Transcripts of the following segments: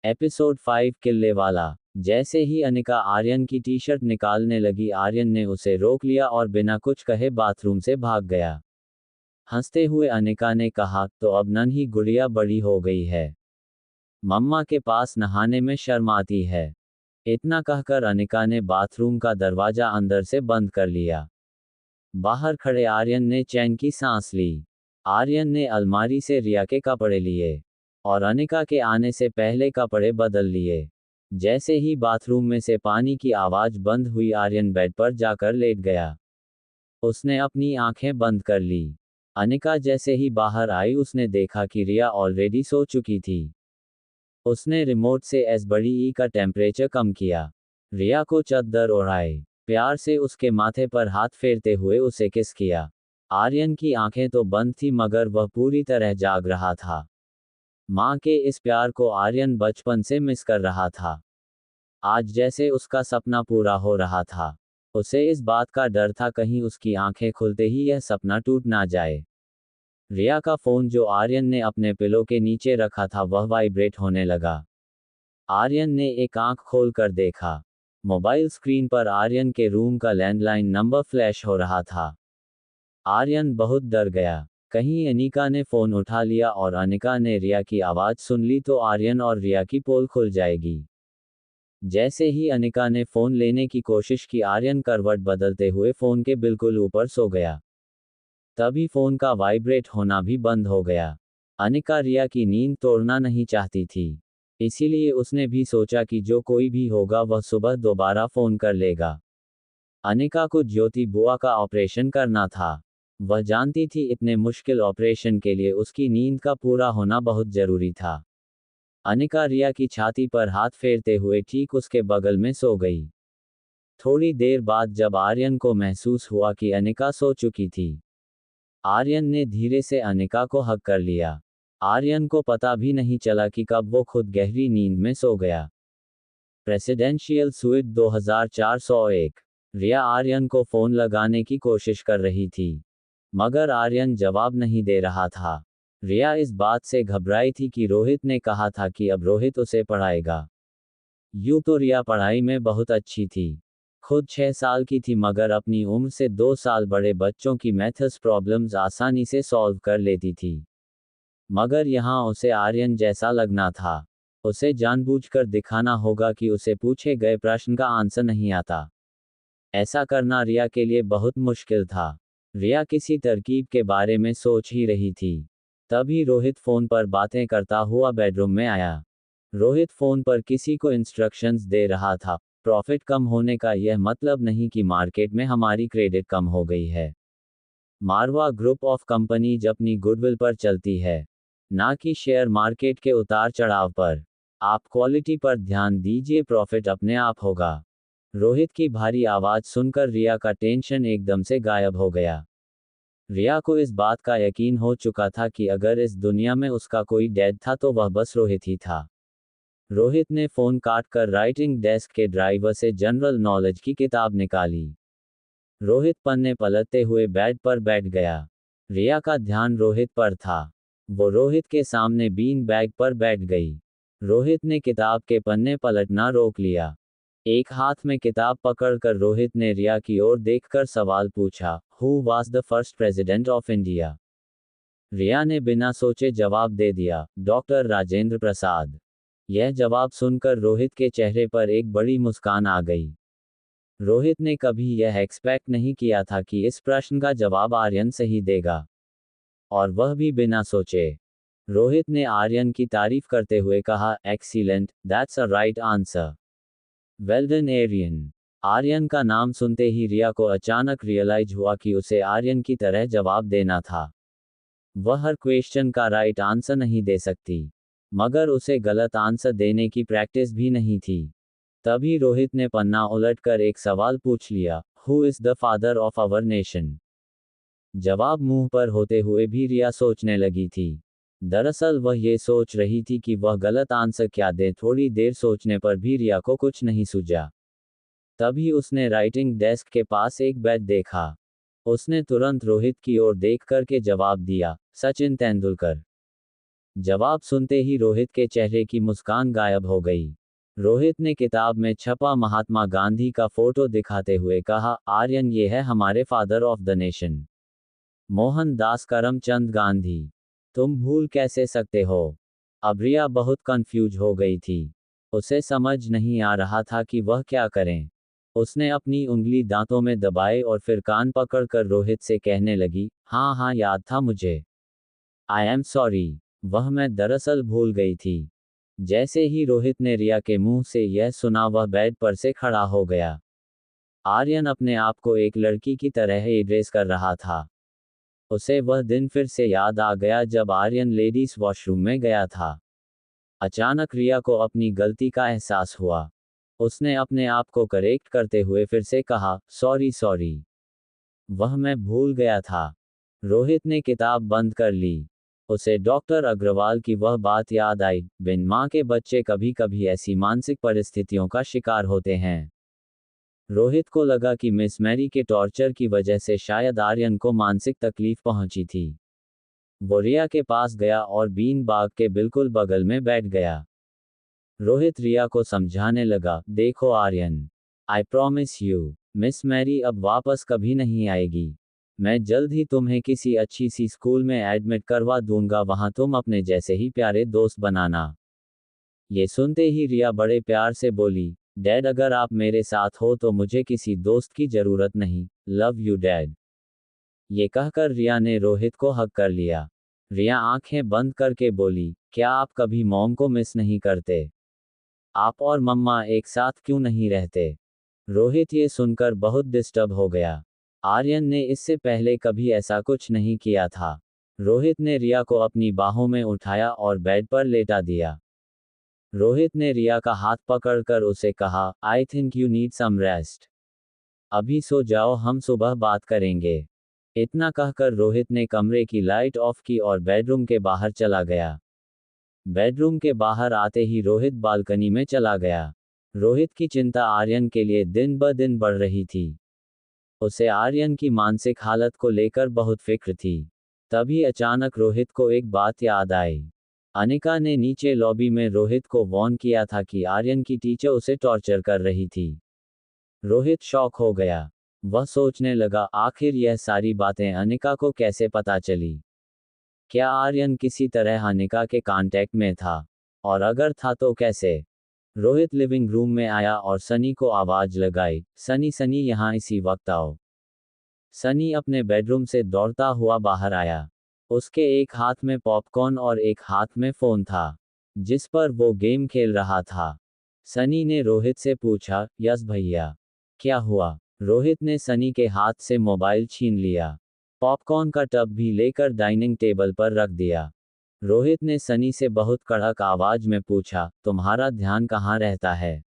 Episode 5 किल्ले वाला। जैसे ही अनिका आर्यन की टी शर्ट निकालने लगी, आर्यन ने उसे रोक लिया और बिना कुछ कहे बाथरूम से भाग गया। हंसते हुए अनिका ने कहा, तो अब नन्ही गुड़िया बड़ी हो गई है, मम्मा के पास नहाने में शर्म आती है। इतना कहकर अनिका ने बाथरूम का दरवाजा अंदर से बंद कर लिया। बाहर खड़े आर्यन ने चैन की सांस ली। आर्यन ने अलमारी से रिया के कपड़े लिए और अनिका के आने से पहले कपड़े बदल लिए। जैसे ही बाथरूम में से पानी की आवाज बंद हुई, आर्यन बेड पर जाकर लेट गया। उसने अपनी आंखें बंद कर ली। अनिका जैसे ही बाहर आई, उसने देखा कि रिया ऑलरेडी सो चुकी थी। उसने रिमोट से एस बड़ी ई का टेम्परेचर कम किया। रिया को चादर ओढ़ाए, प्यार से उसके माथे पर हाथ फेरते हुए उसे किस किया। आर्यन की आंखें तो बंद थी, मगर वह पूरी तरह जाग रहा था। माँ के इस प्यार को आर्यन बचपन से मिस कर रहा था। आज जैसे उसका सपना पूरा हो रहा था। उसे इस बात का डर था, कहीं उसकी आंखें खुलते ही यह सपना टूट ना जाए। रिया का फोन जो आर्यन ने अपने पिलो के नीचे रखा था, वह वाइब्रेट होने लगा। आर्यन ने एक आंख खोल कर देखा। मोबाइल स्क्रीन पर आर्यन के रूम का लैंडलाइन नंबर फ्लैश हो रहा था। आर्यन बहुत डर गया। कहीं अनिका ने फोन उठा लिया और अनिका ने रिया की आवाज सुन ली तो आर्यन और रिया की पोल खुल जाएगी। जैसे ही अनिका ने फोन लेने की कोशिश की, आर्यन करवट बदलते हुए फोन के बिल्कुल ऊपर सो गया। तभी फोन का वाइब्रेट होना भी बंद हो गया। अनिका रिया की नींद तोड़ना नहीं चाहती थी, इसीलिए उसने भी सोचा कि जो कोई भी होगा वह सुबह दोबारा फोन कर लेगा। अनिका को ज्योति बुआ का ऑपरेशन करना था। वह जानती थी इतने मुश्किल ऑपरेशन के लिए उसकी नींद का पूरा होना बहुत जरूरी था। अनिका रिया की छाती पर हाथ फेरते हुए ठीक उसके बगल में सो गई। थोड़ी देर बाद जब आर्यन को महसूस हुआ कि अनिका सो चुकी थी, आर्यन ने धीरे से अनिका को हग कर लिया। आर्यन को पता भी नहीं चला कि कब वो खुद गहरी नींद में सो गया। Presidential suite 2401। रिया आर्यन को फोन लगाने की कोशिश कर रही थी, मगर आर्यन जवाब नहीं दे रहा था। रिया इस बात से घबराई थी कि रोहित ने कहा था कि अब रोहित उसे पढ़ाएगा। यूं तो रिया पढ़ाई में बहुत अच्छी थी, खुद 6 साल की थी, मगर अपनी उम्र से 2 साल बड़े बच्चों की मैथ्स प्रॉब्लम्स आसानी से सॉल्व कर लेती थी। मगर यहाँ उसे आर्यन जैसा लगना था। उसे जानबूझकर दिखाना होगा कि उसे पूछे गए प्रश्न का आंसर नहीं आता। ऐसा करना रिया के लिए बहुत मुश्किल था। रिया किसी तरकीब के बारे में सोच ही रही थी, तभी रोहित फोन पर बातें करता हुआ बेडरूम में आया। रोहित फोन पर किसी को इंस्ट्रक्शंस दे रहा था। प्रॉफिट कम होने का यह मतलब नहीं कि मार्केट में हमारी क्रेडिट कम हो गई है। मारवा ग्रुप ऑफ कंपनीज अपनी गुडविल पर चलती है, ना कि शेयर मार्केट के उतार चढ़ाव पर। आप क्वालिटी पर ध्यान दीजिए, प्रॉफिट अपने आप होगा। रोहित की भारी आवाज सुनकर रिया का टेंशन एकदम से गायब हो गया। रिया को इस बात का यकीन हो चुका था कि अगर इस दुनिया में उसका कोई डैड था तो वह बस रोहित ही था। रोहित ने फोन काट कर राइटिंग डेस्क के ड्राइवर से जनरल नॉलेज की किताब निकाली। रोहित पन्ने पलटते हुए बेड पर बैठ गया। रिया का ध्यान रोहित पर था। वो रोहित के सामने बीन बैग पर बैठ गई। रोहित ने किताब के पन्ने पलटना रोक लिया। एक हाथ में किताब पकड़कर रोहित ने रिया की ओर देखकर सवाल पूछा, who was the first president of India? Riya ने बिना सोचे जवाब दे दिया, डॉक्टर राजेंद्र प्रसाद। यह जवाब सुनकर रोहित के चेहरे पर एक बड़ी मुस्कान आ गई। रोहित ने कभी यह एक्सपेक्ट नहीं किया था कि इस प्रश्न का जवाब आर्यन सही देगा, और वह भी बिना सोचे। रोहित ने आर्यन की तारीफ करते हुए कहा, excellent, that's a right answer. Well done Aryan. Aryan का नाम सुनते ही रिया को अचानक रियलाइज हुआ कि उसे आर्यन की तरह जवाब देना था। वह हर क्वेश्चन का राइट आंसर नहीं दे सकती, मगर उसे गलत आंसर देने की प्रैक्टिस भी नहीं थी। तभी रोहित ने पन्ना उलटकर एक सवाल पूछ लिया, who is the father of our nation? जवाब मुंह पर होते हुए भी रिया सोचने लगी थी। दरअसल वह ये सोच रही थी कि वह गलत आंसर क्या दे। थोड़ी देर सोचने पर भी रिया को कुछ नहीं सूझा। तभी उसने राइटिंग डेस्क के पास एक बैट देखा। उसने तुरंत रोहित की ओर देख कर के जवाब दिया, सचिन तेंदुलकर। जवाब सुनते ही रोहित के चेहरे की मुस्कान गायब हो गई। रोहित ने किताब में छपा महात्मा गांधी का फोटो दिखाते हुए कहा, आर्यन, ये है हमारे father of the nation, Mohandas Karamchand Gandhi. तुम भूल कैसे सकते हो? अब रिया बहुत कंफ्यूज हो गई थी। उसे समझ नहीं आ रहा था कि वह क्या करें। उसने अपनी उंगली दांतों में दबाए और फिर कान पकड़कर रोहित से कहने लगी, हाँ हाँ, याद था मुझे। आई एम सॉरी, वह मैं दरअसल भूल गई थी। जैसे ही रोहित ने रिया के मुंह से यह सुना, वह बेड पर से खड़ा हो गया। आर्यन अपने आप को एक लड़की की तरह एड्रेस कर रहा था। उसे वह दिन फिर से याद आ गया जब आर्यन लेडीज वॉशरूम में गया था। अचानक रिया को अपनी गलती का एहसास हुआ। उसने अपने आप को करेक्ट करते हुए फिर से कहा, सॉरी सॉरी, वह मैं भूल गया था। रोहित ने किताब बंद कर ली। उसे डॉक्टर अग्रवाल की वह बात याद आई, बिन मां के बच्चे कभी कभी ऐसी मानसिक परिस्थितियों का शिकार होते हैं। रोहित को लगा कि मिस मैरी के टॉर्चर की वजह से शायद आर्यन को मानसिक तकलीफ पहुंची थी। वो रिया के पास गया और बीन बाग के बिल्कुल बगल में बैठ गया। रोहित रिया को समझाने लगा, देखो Aryan, I promise you, miss Mary अब वापस कभी नहीं आएगी। मैं जल्द ही तुम्हें किसी अच्छी सी स्कूल में एडमिट करवा दूंगा, वहां तुम अपने जैसे ही प्यारे दोस्त बनाना। ये सुनते ही रिया बड़े प्यार से बोली, डैड, अगर आप मेरे साथ हो तो मुझे किसी दोस्त की जरूरत नहीं, लव यू डैड। ये कहकर रिया ने रोहित को हग कर लिया। रिया आंखें बंद करके बोली, क्या आप कभी मॉम को मिस नहीं करते? आप और मम्मा एक साथ क्यों नहीं रहते? रोहित ये सुनकर बहुत डिस्टर्ब हो गया। आर्यन ने इससे पहले कभी ऐसा कुछ नहीं किया था। रोहित ने रिया को अपनी बाहों में उठाया और बेड पर लेटा दिया। रोहित ने रिया का हाथ पकड़कर उसे कहा, I think you need some rest. अभी सो जाओ, हम सुबह बात करेंगे। इतना कहकर रोहित ने कमरे की लाइट ऑफ की और बेडरूम के बाहर चला गया। बेडरूम के बाहर आते ही रोहित बालकनी में चला गया। रोहित की चिंता आर्यन के लिए दिन ब दिन बढ़ रही थी। उसे आर्यन की मानसिक हालत को लेकर बहुत फिक्र थी। तभी अचानक रोहित को एक बात याद आई। अनिका ने नीचे लॉबी में रोहित को वार्न किया था कि आर्यन की टीचर उसे टॉर्चर कर रही थी। रोहित शॉक हो गया। वह सोचने लगा, आखिर यह सारी बातें अनिका को कैसे पता चली? क्या आर्यन किसी तरह अनिका के कांटेक्ट में था? और अगर था तो कैसे? रोहित लिविंग रूम में आया और सनी को आवाज लगाई, सनी सनी, यहाँ इसी वक्त आओ। सनी अपने बेडरूम से दौड़ता हुआ बाहर आया। उसके एक हाथ में पॉपकॉर्न और एक हाथ में फोन था, जिस पर वो गेम खेल रहा था। सनी ने रोहित से पूछा, यस भैया। क्या हुआ? रोहित ने सनी के हाथ से मोबाइल छीन लिया। पॉपकॉर्न का टब भी लेकर डाइनिंग टेबल पर रख दिया। रोहित ने सनी से बहुत कड़क आवाज में पूछा, तुम्हारा ध्यान कहाँ रहता है?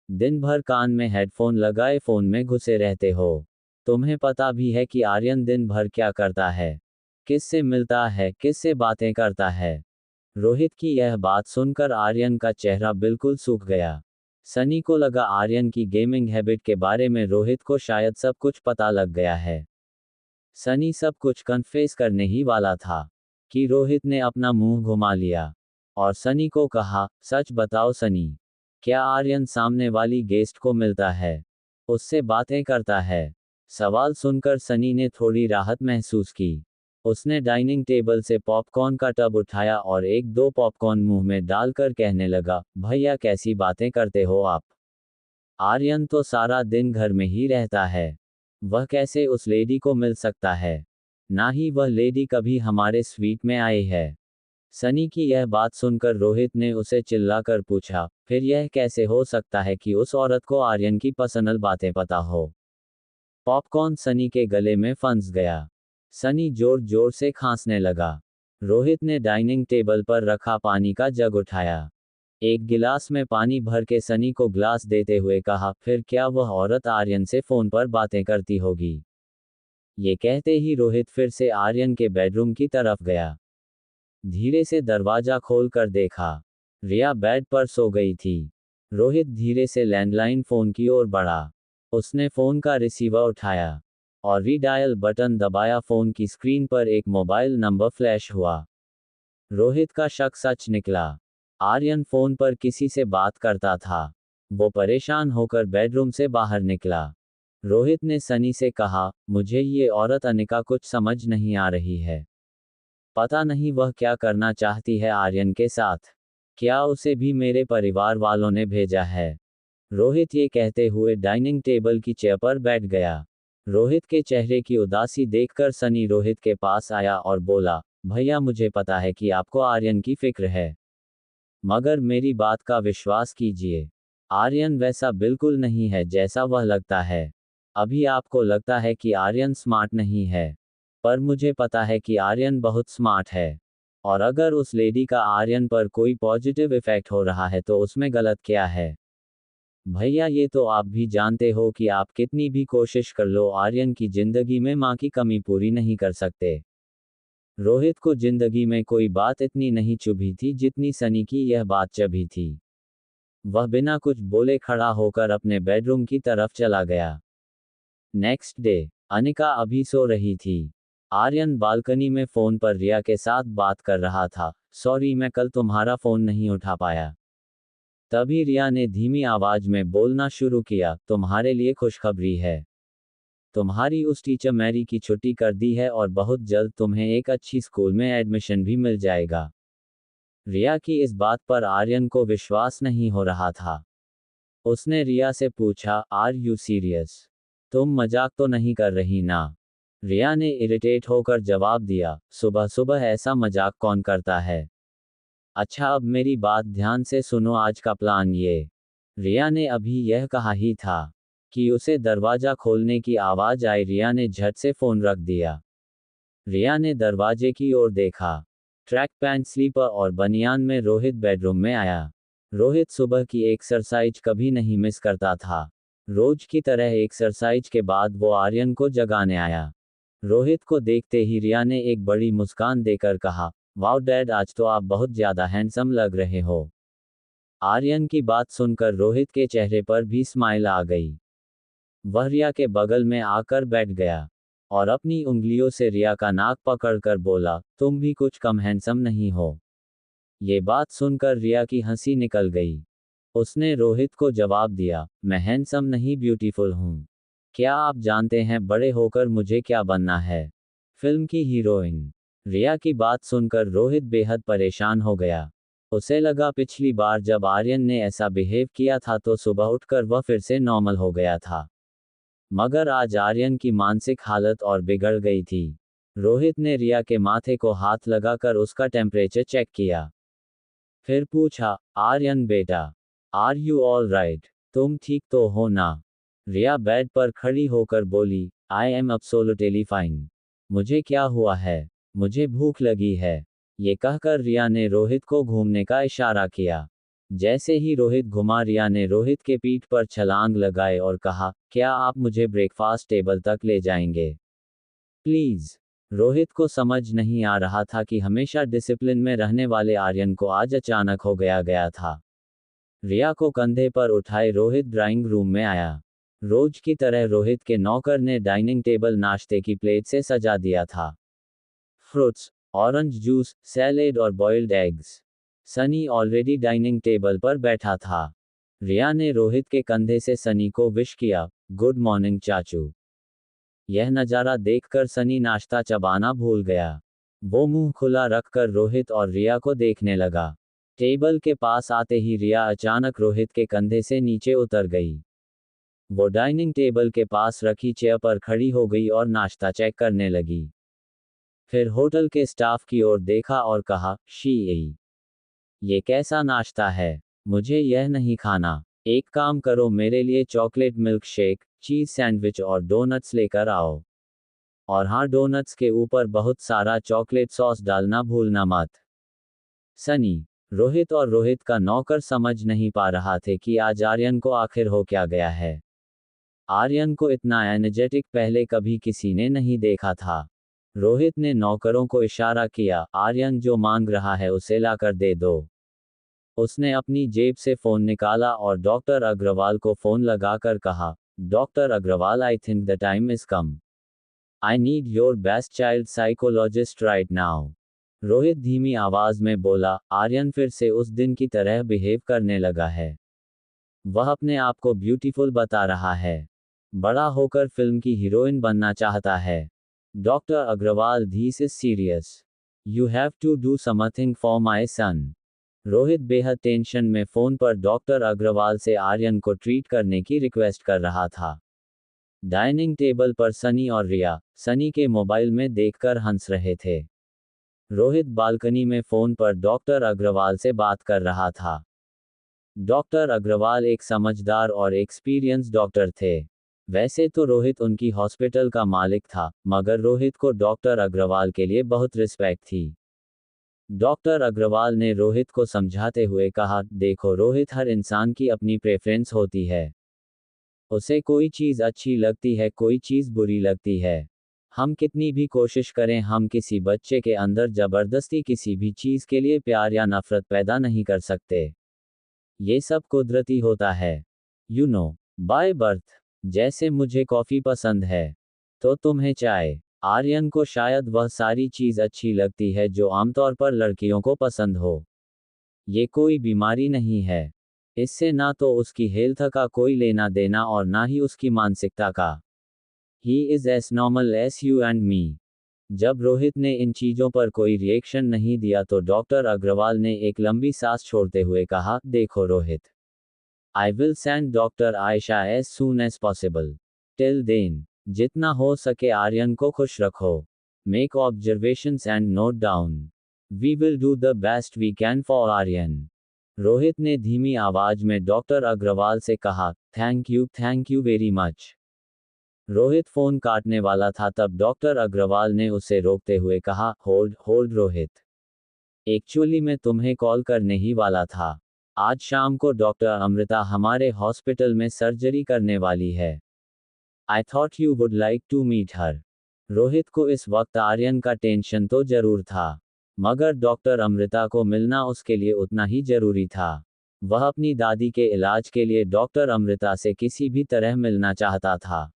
दिन भर कान में हेडफोन लगाए फोन में घुसे रहते हो। तुम्हें पता भी है कि आर्यन दिन भर क्या करता है? किससे मिलता है, किससे बातें करता है? रोहित की यह बात सुनकर आर्यन का चेहरा बिल्कुल सूख गया। सनी को लगा आर्यन की गेमिंग हैबिट के बारे में रोहित को शायद सब कुछ पता लग गया है। सनी सब कुछ कन्फेस करने ही वाला था कि रोहित ने अपना मुंह घुमा लिया और सनी को कहा, सच बताओ सनी, क्या आर्यन सामने वाली गेस्ट को मिलता है, उससे बातें करता है? सवाल सुनकर सनी ने थोड़ी राहत महसूस की। उसने डाइनिंग टेबल से पॉपकॉर्न का टब उठाया और एक दो पॉपकॉर्न मुंह में डालकर कहने लगा, भैया कैसी बातें करते हो आप? आर्यन तो सारा दिन घर में ही रहता है। वह कैसे उस लेडी को मिल सकता है? ना ही वह लेडी कभी हमारे स्वीट में आई है। सनी की यह बात सुनकर रोहित ने उसे चिल्लाकर पूछा, फिर यह कैसे हो सकता है कि उस औरत को आर्यन की पर्सनल बातें पता हो? पॉपकॉर्न सनी के गले में फंस गया। सनी जोर जोर से खांसने लगा। रोहित ने डाइनिंग टेबल पर रखा पानी का जग उठाया। एक गिलास में पानी भर के सनी को ग्लास देते हुए कहा, फिर क्या वह औरत आर्यन से फोन पर बातें करती होगी? ये कहते ही रोहित फिर से आर्यन के बेडरूम की तरफ गया। धीरे से दरवाजा खोल कर देखा। रिया बेड पर सो गई थी। रोहित धीरे से लैंडलाइन फोन की ओर बढ़ा। उसने फोन का रिसीवर उठाया और रीडायल बटन दबाया। फोन की स्क्रीन पर एक मोबाइल नंबर फ्लैश हुआ। रोहित का शक सच निकला। आर्यन फोन पर किसी से बात करता था। वो परेशान होकर बेडरूम से बाहर निकला। रोहित ने सनी से कहा, मुझे ये औरत अनिका कुछ समझ नहीं आ रही है। पता नहीं वह क्या करना चाहती है आर्यन के साथ। क्या उसे भी मेरे परिवार वालों ने भेजा है? रोहित ये कहते हुए डाइनिंग टेबल की चेयर पर बैठ गया। रोहित के चेहरे की उदासी देखकर सनी रोहित के पास आया और बोला, भैया मुझे पता है कि आपको आर्यन की फिक्र है, मगर मेरी बात का विश्वास कीजिए। आर्यन वैसा बिल्कुल नहीं है जैसा वह लगता है। अभी आपको लगता है कि आर्यन स्मार्ट नहीं है, पर मुझे पता है कि आर्यन बहुत स्मार्ट है। और अगर उस लेडी का आर्यन पर कोई पॉजिटिव इफेक्ट हो रहा है तो उसमें गलत क्या है? भैया ये तो आप भी जानते हो कि आप कितनी भी कोशिश कर लो आर्यन की जिंदगी में माँ की कमी पूरी नहीं कर सकते। रोहित को जिंदगी में कोई बात इतनी नहीं चुभी थी जितनी सनी की यह बात चुभी थी। वह बिना कुछ बोले खड़ा होकर अपने बेडरूम की तरफ चला गया। नेक्स्ट डे, अनिका अभी सो रही थी। आर्यन बालकनी में फोन पर रिया के साथ बात कर रहा था। सॉरी मैं कल तुम्हारा फोन नहीं उठा पाया। तभी रिया ने धीमी आवाज में बोलना शुरू किया, तुम्हारे लिए खुशखबरी है। तुम्हारी उस टीचर मैरी की छुट्टी कर दी है और बहुत जल्द तुम्हें एक अच्छी स्कूल में एडमिशन भी मिल जाएगा। रिया की इस बात पर आर्यन को विश्वास नहीं हो रहा था। उसने रिया से पूछा, आर यू सीरियस? तुम मजाक तो नहीं कर रही ना? रिया ने इरिटेट होकर जवाब दिया, सुबह सुबह ऐसा मजाक कौन करता है? अच्छा अब मेरी बात ध्यान से सुनो, आज का प्लान ये। रिया ने अभी यह कहा ही था कि उसे दरवाजा खोलने की आवाज आई। रिया ने झट से फोन रख दिया। रिया ने दरवाजे की ओर देखा। ट्रैक पैंट, स्लीपर और बनियान में रोहित बेडरूम में आया। रोहित सुबह की एक्सरसाइज कभी नहीं मिस करता था। रोज की तरह एक्सरसाइज के बाद वो आर्यन को जगाने आया। रोहित को देखते ही रिया ने एक बड़ी मुस्कान देकर कहा, वाओ डैड, आज तो आप बहुत ज्यादा हैंडसम लग रहे हो। आर्यन की बात सुनकर रोहित के चेहरे पर भी स्माइल आ गई। वह रिया के बगल में आकर बैठ गया और अपनी उंगलियों से रिया का नाक पकड़कर बोला, तुम भी कुछ कम हैंडसम नहीं हो। ये बात सुनकर रिया की हंसी निकल गई। उसने रोहित को जवाब दिया, मैं हैंडसम नहीं ब्यूटीफुल हूँ। क्या आप जानते हैं बड़े होकर मुझे क्या बनना है? फिल्म की हीरोइन। रिया की बात सुनकर रोहित बेहद परेशान हो गया। उसे लगा पिछली बार जब आर्यन ने ऐसा बिहेव किया था तो सुबह उठकर वह फिर से नॉर्मल हो गया था, मगर आज आर्यन की मानसिक हालत और बिगड़ गई थी। रोहित ने रिया के माथे को हाथ लगाकर उसका टेम्परेचर चेक किया। फिर पूछा, आर्यन बेटा, आर यू ऑल राइट? तुम ठीक तो हो ना? रिया बेड पर खड़ी होकर बोली, आई एम एब्सोल्युटली फाइन। मुझे क्या हुआ है? मुझे भूख लगी है। ये कहकर रिया ने रोहित को घूमने का इशारा किया। जैसे ही रोहित घुमा, रिया ने रोहित के पीठ पर छलांग लगाए और कहा, क्या आप मुझे ब्रेकफास्ट टेबल तक ले जाएंगे? प्लीज। रोहित को समझ नहीं आ रहा था कि हमेशा डिसिप्लिन में रहने वाले आर्यन को आज अचानक हो गया था। रिया को कंधे पर उठाए रोहित ड्राइंग रूम में आया। रोज की तरह रोहित के नौकर ने डाइनिंग टेबल नाश्ते की प्लेट से सजा दिया था। फ्रूट्स, ऑरेंज जूस, सैलेड और boiled eggs. Sunny already dining table पर बैठा था। रिया ने रोहित के कंधे से सनी को विश किया, गुड मॉर्निंग चाचू। यह नज़ारा देखकर सनी नाश्ता चबाना भूल गया। वो मुंह खुला रखकर रोहित और रिया को देखने लगा। टेबल के पास आते ही रिया अचानक रोहित के कंधे से नीचे उतर गई। वो डाइनिंग टेबल के पास रखी चेयर पर खड़ी हो गई और नाश्ता चेक करने लगी। फिर होटल के स्टाफ की ओर देखा और कहा, ये कैसा नाश्ता है? मुझे यह नहीं खाना। एक काम करो, मेरे लिए chocolate milk shake, cheese sandwich और डोनट्स लेकर आओ। और हाँ, डोनट्स के ऊपर बहुत सारा चॉकलेट सॉस डालना भूलना मत। सनी, रोहित और रोहित का नौकर समझ नहीं पा रहा थे कि आज आर्यन को आखिर हो क्या गया है। आर्यन को इतना एनर्जेटिक पहले कभी किसी ने नहीं देखा था। रोहित ने नौकरों को इशारा किया, आर्यन जो मांग रहा है उसे लाकर दे दो। उसने अपनी जेब से फोन निकाला और डॉक्टर अग्रवाल को फोन लगाकर कहा, doctor Agarwal, I think the time is come. I need your best child psychologist right now. Rohit धीमी आवाज में बोला, आर्यन फिर से उस दिन की तरह बिहेव करने लगा है। वह अपने आप को ब्यूटीफुल बता रहा है। बड़ा होकर फिल्म की हीरोइन बनना चाहता है। Doctor Agarwal, this is serious. You have to do something for my son. Rohit बेहद टेंशन में फोन पर डॉक्टर अग्रवाल से आर्यन को ट्रीट करने की रिक्वेस्ट कर रहा था। डाइनिंग टेबल पर सनी और रिया, सनी के मोबाइल में देखकर हंस रहे थे। रोहित बालकनी में फोन पर डॉक्टर अग्रवाल से बात कर रहा था। डॉक्टर अग्रवाल एक समझदार और एक्सपीरियंस डॉक्टर थे। वैसे तो रोहित उनकी हॉस्पिटल का मालिक था, मगर रोहित को डॉक्टर अग्रवाल के लिए बहुत रिस्पेक्ट थी। डॉक्टर अग्रवाल ने रोहित को समझाते हुए कहा, देखो रोहित, हर इंसान की अपनी प्रेफरेंस होती है। उसे कोई चीज़ अच्छी लगती है, कोई चीज़ बुरी लगती है। हम कितनी भी कोशिश करें, हम किसी बच्चे के अंदर ज़बरदस्ती किसी भी चीज़ के लिए प्यार या नफ़रत पैदा नहीं कर सकते। ये सब कुदरती होता है। You know, by birth. जैसे मुझे कॉफ़ी पसंद है, तो तुम्हें चाय। आर्यन को शायद वह सारी चीज़ अच्छी लगती है जो आमतौर पर लड़कियों को पसंद हो। ये कोई बीमारी नहीं है। इससे ना तो उसकी हेल्थ का कोई लेना देना और ना ही उसकी मानसिकता का। He is S normal S U and me. जब रोहित ने इन चीज़ों पर कोई रिएक्शन नहीं दिया तो डॉक्टर अग्रवाल ने एक लंबी सांस छोड़ते हुए कहा, देखो Rohit, I will send doctor Ayesha as soon as possible. Till then, जितना हो सके आर्यन को खुश रखो। Make observations and note down. We will do the best we can for Aryan. Rohit ने धीमी आवाज में डॉक्टर अग्रवाल से कहा, thank you very much. Rohit phone काटने वाला था तब डॉक्टर अग्रवाल ने उसे रोकते हुए कहा, होल्ड होल्ड रोहित, एक्चुअली मैं तुम्हें कॉल करने ही वाला था। आज शाम को डॉक्टर अमृता हमारे हॉस्पिटल में सर्जरी करने वाली है। I thought you would like to meet her. Rohit को इस वक्त आर्यन का टेंशन तो जरूर था, मगर डॉक्टर अमृता को मिलना उसके लिए उतना ही जरूरी था। वह अपनी दादी के इलाज के लिए डॉक्टर अमृता से किसी भी तरह मिलना चाहता था।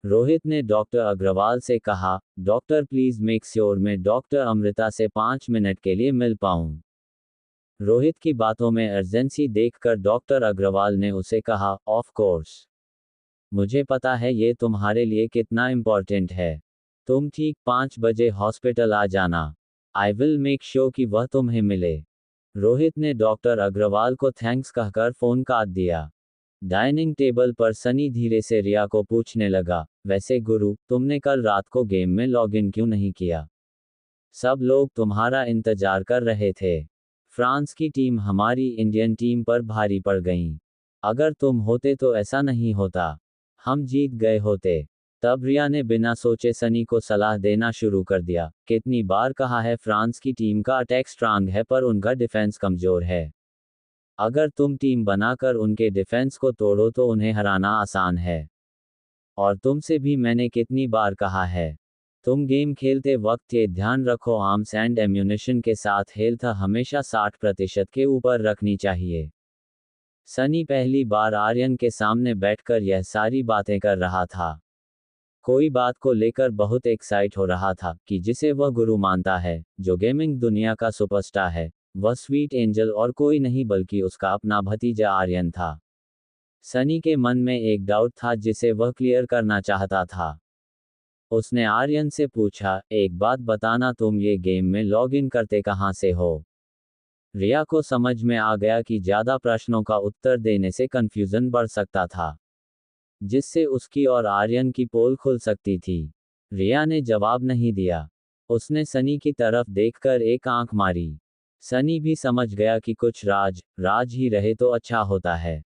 रोहित ने डॉक्टर अग्रवाल से कहा, डॉक्टर प्लीज मेक श्योर मैं डॉक्टर अमृता से 5 मिनट के लिए मिल पाऊं। रोहित की बातों में अर्जेंसी देखकर डॉक्टर अग्रवाल ने उसे कहा, ऑफ कोर्स, मुझे पता है ये तुम्हारे लिए कितना इम्पोर्टेंट है। तुम ठीक 5 बजे हॉस्पिटल आ जाना। आई विल मेक श्योर कि वह तुम्हें मिले। रोहित ने डॉक्टर अग्रवाल को थैंक्स कहकर फोन काट दिया। डाइनिंग टेबल पर सनी धीरे से रिया को पूछने लगा, वैसे गुरु, तुमने कल रात को गेम में लॉगिन क्यों नहीं किया? सब लोग तुम्हारा इंतजार कर रहे थे। फ्रांस की टीम हमारी इंडियन टीम पर भारी पड़ गई। अगर तुम होते तो ऐसा नहीं होता। हम जीत गए होते। तब रिया ने बिना सोचे सनी को सलाह देना शुरू कर दिया, कितनी बार कहा है फ्रांस की टीम का अटैक स्ट्रांग है पर उनका डिफेंस कमजोर है। अगर तुम टीम बनाकर उनके डिफेंस को तोड़ो तो उन्हें हराना आसान है। और तुमसे भी मैंने कितनी बार कहा है, तुम गेम खेलते वक्त ये ध्यान रखो, आर्म्स एंड एम्यूनिशन के साथ हेल्थ हमेशा 60% के ऊपर रखनी चाहिए। सनी पहली बार आर्यन के सामने बैठकर यह सारी बातें कर रहा था। कोई बात को लेकर बहुत एक्साइट हो रहा था कि जिसे वह गुरु मानता है, जो गेमिंग दुनिया का सुपरस्टार है, वह स्वीट एंजल और कोई नहीं बल्कि उसका अपना भतीजा आर्यन था। सनी के मन में एक डाउट था जिसे वह क्लियर करना चाहता था। उसने आर्यन से पूछा, एक बात बताना, तुम ये गेम में लॉगिन करते कहाँ से हो? रिया को समझ में आ गया कि ज्यादा प्रश्नों का उत्तर देने से कंफ्यूजन बढ़ सकता था, जिससे उसकी और आर्यन की पोल खुल सकती थी। रिया ने जवाब नहीं दिया। उसने सनी की तरफ देखकर एक आंख मारी। सनी भी समझ गया कि कुछ राज ही रहे तो अच्छा होता है।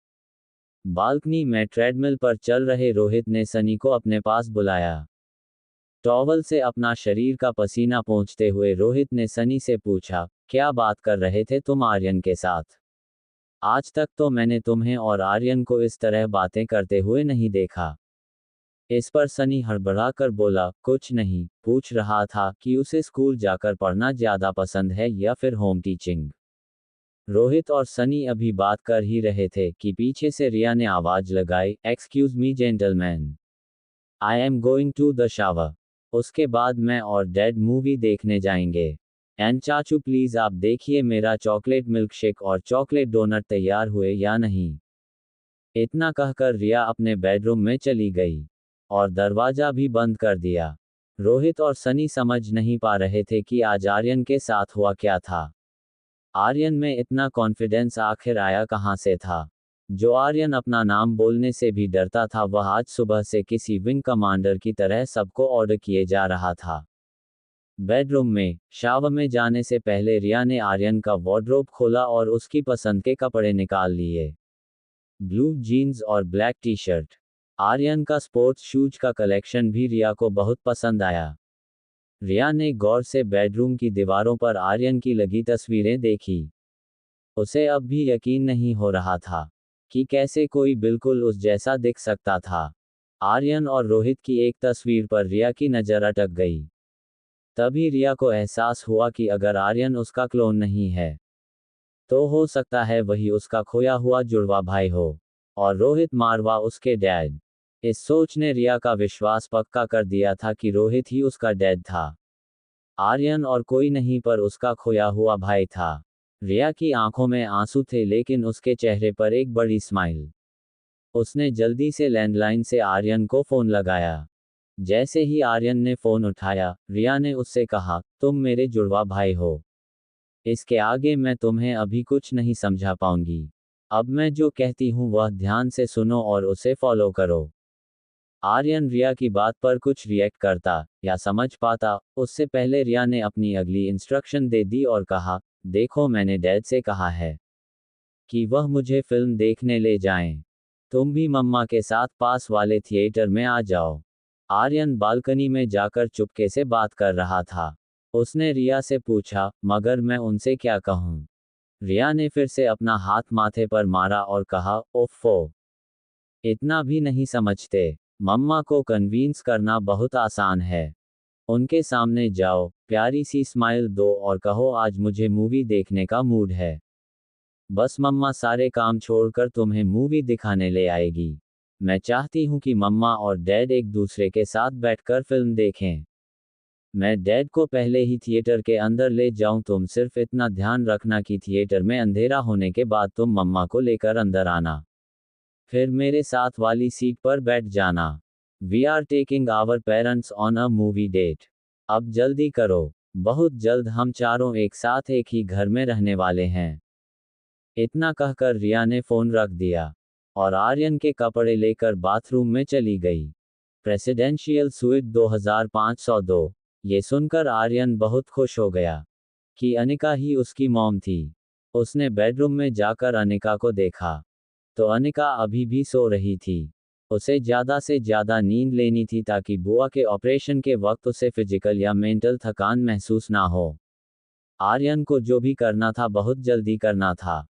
बालकनी में ट्रेडमिल पर चल रहे रोहित ने सनी को अपने पास बुलाया। टॉवल से अपना शरीर का पसीना पोंछते हुए रोहित ने सनी से पूछा, क्या बात कर रहे थे तुम आर्यन के साथ? आज तक तो मैंने तुम्हें और आर्यन को इस तरह बातें करते हुए नहीं देखा। इस पर सनी हड़बड़ाकर बोला, कुछ नहीं, पूछ रहा था कि उसे स्कूल जाकर पढ़ना ज्यादा पसंद है या फिर होम टीचिंग। रोहित और सनी अभी बात कर ही रहे थे कि पीछे से रिया ने आवाज लगाई, excuse me gentleman, I am going to the shower. उसके बाद मैं और डैड मूवी देखने जाएंगे। एंड चाचू प्लीज आप देखिए मेरा चॉकलेट मिल्कशेक और चॉकलेट डोनट तैयार हुए या नहीं। इतना कहकर रिया अपने बेडरूम में चली गई और दरवाजा भी बंद कर दिया। रोहित और सनी समझ नहीं पा रहे थे कि आज आर्यन के साथ हुआ क्या था। आर्यन में इतना कॉन्फिडेंस आखिर आया कहां से था। जो आर्यन अपना नाम बोलने से भी डरता था वह आज सुबह से किसी विंग कमांडर की तरह सबको ऑर्डर किए जा रहा था। बेडरूम में शावर में जाने से पहले रिया ने आर्यन का वार्डरोब खोला और उसकी पसंद के कपड़े निकाल लिए। ब्लू जीन्स और ब्लैक टी शर्ट। आर्यन का स्पोर्ट्स शूज का कलेक्शन भी रिया को बहुत पसंद आया। रिया ने गौर से बेडरूम की दीवारों पर आर्यन की लगी तस्वीरें देखी। उसे अब भी यकीन नहीं हो रहा था कि कैसे कोई बिल्कुल उस जैसा दिख सकता था। आर्यन और रोहित की एक तस्वीर पर रिया की नज़र अटक गई। तभी रिया को एहसास हुआ कि अगर आर्यन उसका क्लोन नहीं है तो हो सकता है वही उसका खोया हुआ जुड़वा भाई हो और रोहित मारवा उसके डैड। इस सोच ने रिया का विश्वास पक्का कर दिया था कि रोहित ही उसका डैड था। आर्यन और कोई नहीं पर उसका खोया हुआ भाई था। रिया की आंखों में आंसू थे लेकिन उसके चेहरे पर एक बड़ी स्माइल। उसने जल्दी से लैंडलाइन से आर्यन को फोन लगाया। जैसे ही आर्यन ने फोन उठाया रिया ने उससे कहा, तुम मेरे जुड़वा भाई हो। इसके आगे मैं तुम्हें अभी कुछ नहीं समझा पाऊंगी। अब मैं जो कहती हूँ वह ध्यान से सुनो और उसे फॉलो करो। आर्यन रिया की बात पर कुछ रिएक्ट करता या समझ पाता उससे पहले रिया ने अपनी अगली इंस्ट्रक्शन दे दी और कहा, देखो मैंने डैड से कहा है कि वह मुझे फिल्म देखने ले जाएं। तुम भी मम्मा के साथ पास वाले थिएटर में आ जाओ। आर्यन बालकनी में जाकर चुपके से बात कर रहा था। उसने रिया से पूछा, मगर मैं उनसे क्या कहूँ। रिया ने फिर से अपना हाथ माथे पर मारा और कहा, ओफो, इतना भी नहीं समझते। मम्मा को कन्विंस करना बहुत आसान है। उनके सामने जाओ, प्यारी सी स्माइल दो और कहो आज मुझे मूवी देखने का मूड है। बस मम्मा सारे काम छोड़कर तुम्हें मूवी दिखाने ले आएगी। मैं चाहती हूँ कि मम्मा और डैड एक दूसरे के साथ बैठकर फिल्म देखें। मैं डैड को पहले ही थिएटर के अंदर ले जाऊं। तुम सिर्फ इतना ध्यान रखना कि थिएटर में अंधेरा होने के बाद तुम मम्मा को लेकर अंदर आना। फिर मेरे साथ वाली सीट पर बैठ जाना। We are taking our parents on a movie date. अब जल्दी करो, बहुत जल्द हम चारों एक साथ एक ही घर में रहने वाले हैं। इतना कहकर रिया ने फोन रख दिया और आर्यन के कपड़े लेकर बाथरूम में चली गई। Presidential suite 2502। ये सुनकर आर्यन बहुत खुश हो गया कि अनिका ही उसकी मॉम थी। उसने बेडरूम में जाकर अनिका को देखा तो अनिका अभी भी सो रही थी। उसे ज़्यादा से ज़्यादा नींद लेनी थी ताकि बुआ के ऑपरेशन के वक्त उसे फिजिकल या मेंटल थकान महसूस ना हो। आर्यन को जो भी करना था बहुत जल्दी करना था।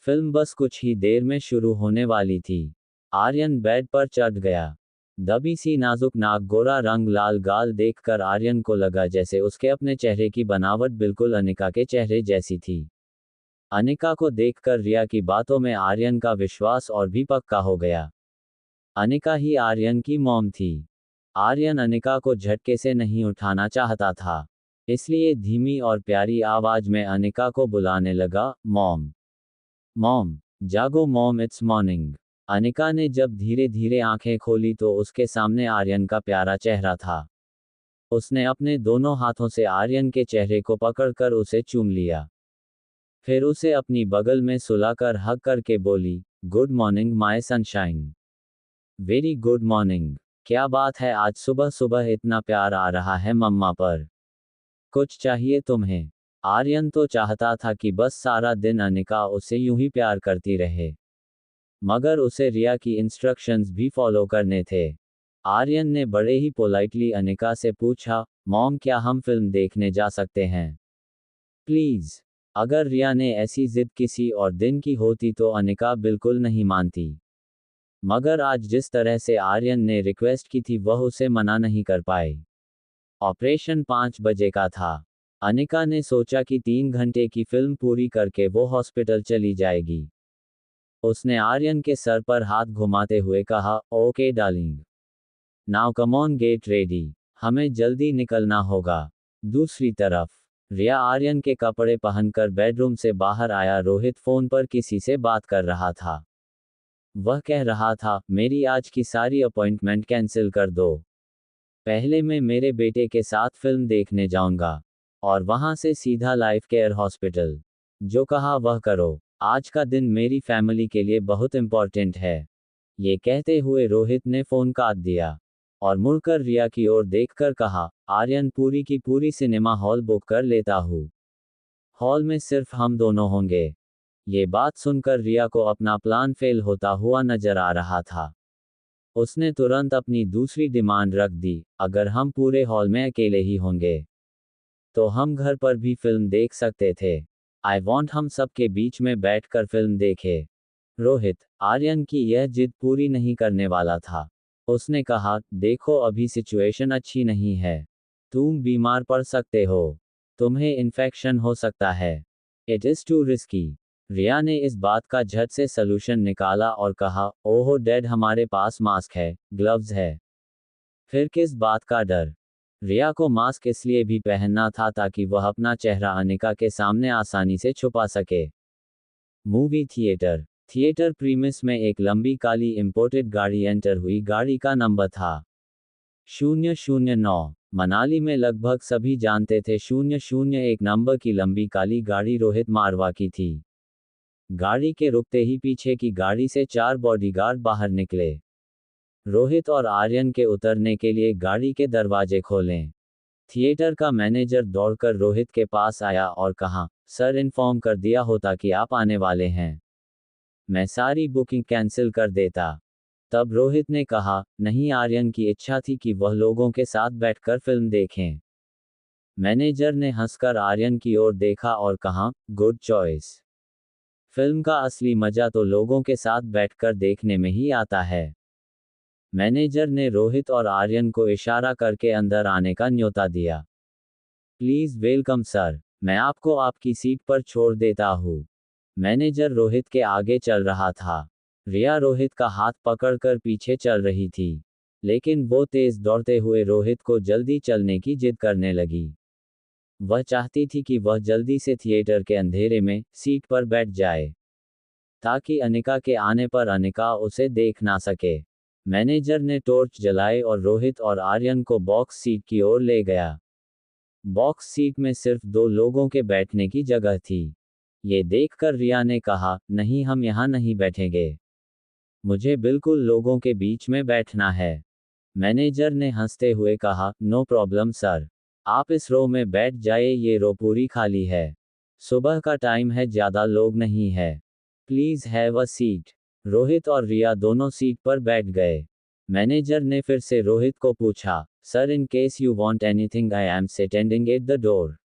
फिल्म बस कुछ ही देर में शुरू होने वाली थी। आर्यन बेड पर चढ़ गया। दबी सी नाजुक नाक, गोरा रंग, लाल गाल देखकर आर्यन को लगा जैसे उसके अपने चेहरे की बनावट बिल्कुल अनिका के चेहरे जैसी थी। अनिका को देखकर रिया की बातों में आर्यन का विश्वास और भी पक्का हो गया। अनिका ही आर्यन की मॉम थी। आर्यन अनिका को झटके से नहीं उठाना चाहता था, इसलिए धीमी और प्यारी आवाज में अनिका को बुलाने लगा, मॉम, मॉम, जागो मॉम, इट्स मॉर्निंग। अनिका ने जब धीरे धीरे आंखें खोली तो उसके सामने आर्यन का प्यारा चेहरा था। उसने अपने दोनों हाथों से आर्यन के चेहरे को पकड़कर उसे चूम लिया। फिर उसे अपनी बगल में सुलाकर हग करके बोली, good morning my sunshine. Very good morning. क्या बात है, आज सुबह सुबह इतना प्यार आ रहा है मम्मा पर। कुछ चाहिए तुम्हें? आर्यन तो चाहता था कि बस सारा दिन अनिका उसे यूं ही प्यार करती रहे, मगर उसे रिया की इंस्ट्रक्शंस भी फॉलो करने थे। आर्यन ने बड़े ही पोलाइटली अनिका से पूछा, मॉम क्या हम फिल्म देखने जा सकते हैं प्लीज? अगर रिया ने ऐसी जिद किसी और दिन की होती तो अनिका बिल्कुल नहीं मानती, मगर आज जिस तरह से आर्यन ने रिक्वेस्ट की थी वह उसे मना नहीं कर पाए। ऑपरेशन 5 बजे का था। अनिका ने सोचा कि 3 घंटे की फिल्म पूरी करके वो हॉस्पिटल चली जाएगी। उसने आर्यन के सर पर हाथ घुमाते हुए कहा, okay darling, now come on get ready, हमें जल्दी निकलना होगा। दूसरी तरफ रिया आर्यन के कपड़े पहनकर बेडरूम से बाहर आया। रोहित फोन पर किसी से बात कर रहा था। वह कह रहा था, मेरी आज की सारी अपॉइंटमेंट कैंसिल कर दो। पहले मैं मेरे बेटे के साथ फिल्म देखने जाऊंगा और वहां से सीधा लाइफ केयर हॉस्पिटल। जो कहा वह करो। आज का दिन मेरी फैमिली के लिए बहुत इंपॉर्टेंट है। ये कहते हुए रोहित ने फोन काट दिया और मुड़कर रिया की ओर देखकर कहा, आर्यन पूरी की पूरी सिनेमा हॉल बुक कर लेता हूँ। हॉल में सिर्फ हम दोनों होंगे। ये बात सुनकर रिया को अपना प्लान फेल होता हुआ नजर आ रहा था। उसने तुरंत अपनी दूसरी डिमांड रख दी, अगर हम पूरे हॉल में अकेले ही होंगे तो हम घर पर भी फिल्म देख सकते थे। आई वॉन्ट हम सबके बीच में बैठकर फिल्म देखे। रोहित आर्यन की यह जिद पूरी नहीं करने वाला था। उसने कहा, देखो अभी सिचुएशन अच्छी नहीं है। तुम बीमार पड़ सकते हो। तुम्हें इन्फेक्शन हो सकता है। It is too risky. Riya ने इस बात का झट से सलूशन निकाला और कहा, ओहो डैड, हमारे पास मास्क है, ग्लव्स है। फिर किस बात का डर? रिया को मास्क इसलिए भी पहनना था ताकि वह अपना चेहरा अनिका के सामने आसानी से छुपा सके। Movie theatre. थिएटर प्रीमिस में एक लंबी काली इंपोर्टेड गाड़ी एंटर हुई। गाड़ी का नंबर था 009। मनाली में लगभग सभी जानते थे 001 नंबर की लंबी काली गाड़ी रोहित मारवा की थी। गाड़ी के रुकते ही पीछे की गाड़ी से 4 बॉडीगार्ड बाहर निकले। रोहित और आर्यन के उतरने के लिए गाड़ी के दरवाजे खोलें। थिएटर का मैनेजर दौड़कर रोहित के पास आया और कहा, सर इन्फॉर्म कर दिया होता कि आप आने वाले हैं, मैं सारी बुकिंग कैंसिल कर देता। तब रोहित ने कहा, नहीं, आर्यन की इच्छा थी कि वह लोगों के साथ बैठकर फिल्म देखें। मैनेजर ने हंसकर आर्यन की ओर देखा और कहा, गुड चॉइस। फिल्म का असली मजा तो लोगों के साथ बैठकर देखने में ही आता है। मैनेजर ने रोहित और आर्यन को इशारा करके अंदर आने का न्योता दिया। प्लीज वेलकम सर, मैं आपको आपकी सीट पर छोड़ देता हूँ। मैनेजर रोहित के आगे चल रहा था। रिया रोहित का हाथ पकड़कर पीछे चल रही थी, लेकिन वो तेज दौड़ते हुए रोहित को जल्दी चलने की जिद करने लगी। वह चाहती थी कि वह जल्दी से थिएटर के अंधेरे में सीट पर बैठ जाए, ताकि अनिका के आने पर अनिका उसे देख ना सके। मैनेजर ने टॉर्च जलाई और रोहित और आर्यन को बॉक्स सीट की ओर ले गया। बॉक्स सीट में सिर्फ 2 लोगों के बैठने की जगह थी। ये देखकर रिया ने कहा, नहीं, हम यहाँ नहीं बैठेंगे। मुझे बिल्कुल लोगों के बीच में बैठना है। मैनेजर ने हंसते हुए कहा, नो प्रॉब्लम सर, आप इस रो में बैठ जाइए, ये रो पूरी खाली है। सुबह का टाइम है, ज़्यादा लोग नहीं है। Please have a seat. Rohit और रिया दोनों सीट पर बैठ गए। मैनेजर ने फिर से रोहित को पूछा, sir in case you want anything I am standing at the door.